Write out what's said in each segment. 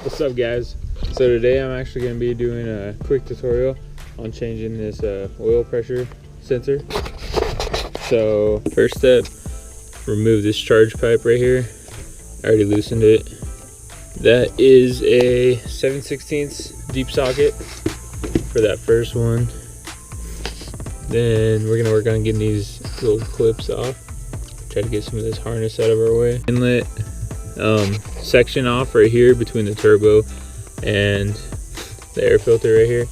What's up guys? So today I'm actually going to be doing a quick tutorial on changing this oil pressure sensor. So first step, remove this charge pipe right here. I already loosened it. That is a 7/16 deep socket for that first one. Then we're going to work on getting these little clips off. Try to get some of this harness out of our way. Inlet section off right here between the turbo and the air filter right here,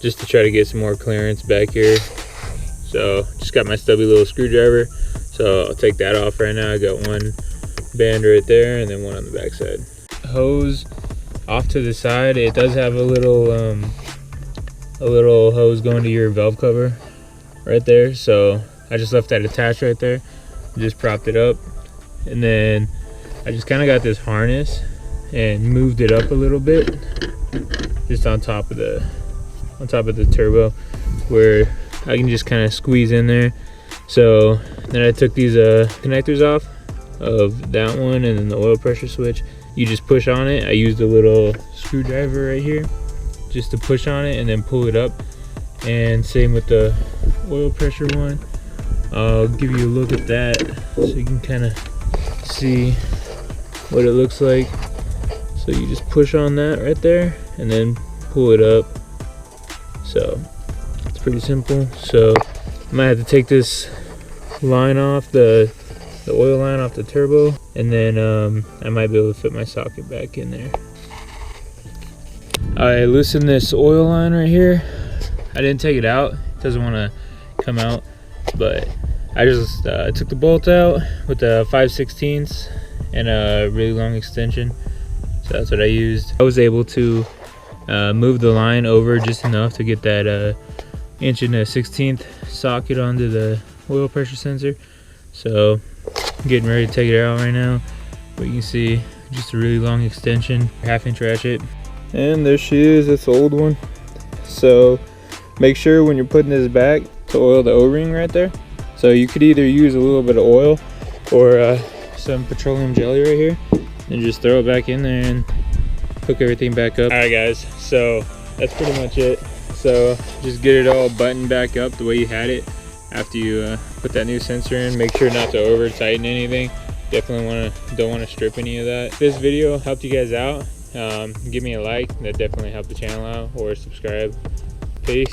just to try to get some more clearance back here. So just got my stubby little screwdriver, so I'll take that off right now. I got one band right there and then one on the back side. Hose off to the side. It does have a little hose going to your valve cover right there, so I just left that attached right there. Just propped it up, and then I just kind of got this harness and moved it up a little bit, just on top of the turbo, where I can just kind of squeeze in there. So then I took these connectors off of that one, and then the oil pressure switch. You just push on it. I used a little screwdriver right here just to push on it and then pull it up. And same with the oil pressure one. I'll give you a look at that so you can kind of see what it looks like. So you just push on that right there and then pull it up. So it's pretty simple. So I might have to take this line off, the oil line off the turbo, and then I might be able to fit my socket back in there. I loosened this oil line right here. I didn't take it out. It doesn't want to come out, but I just took the bolt out with the 5/16 and a really long extension. So that's what I used. I was able to move the line over just enough to get that 1/16 socket onto the oil pressure sensor. So I'm getting ready to take it out right now. But you can see just a really long extension, 1/2-inch ratchet. And there she is, it's the old one. So make sure when you're putting this back to oil the O-ring right there. So you could either use a little bit of oil or some petroleum jelly right here, and just throw it back in there and hook everything back up. All right guys, so that's pretty much it. So just get it all buttoned back up the way you had it after you put that new sensor in. Make sure not to over tighten anything. Definitely don't want to strip any of that. If this video helped you guys out, give me a like. That definitely helped the channel out, or subscribe. Peace.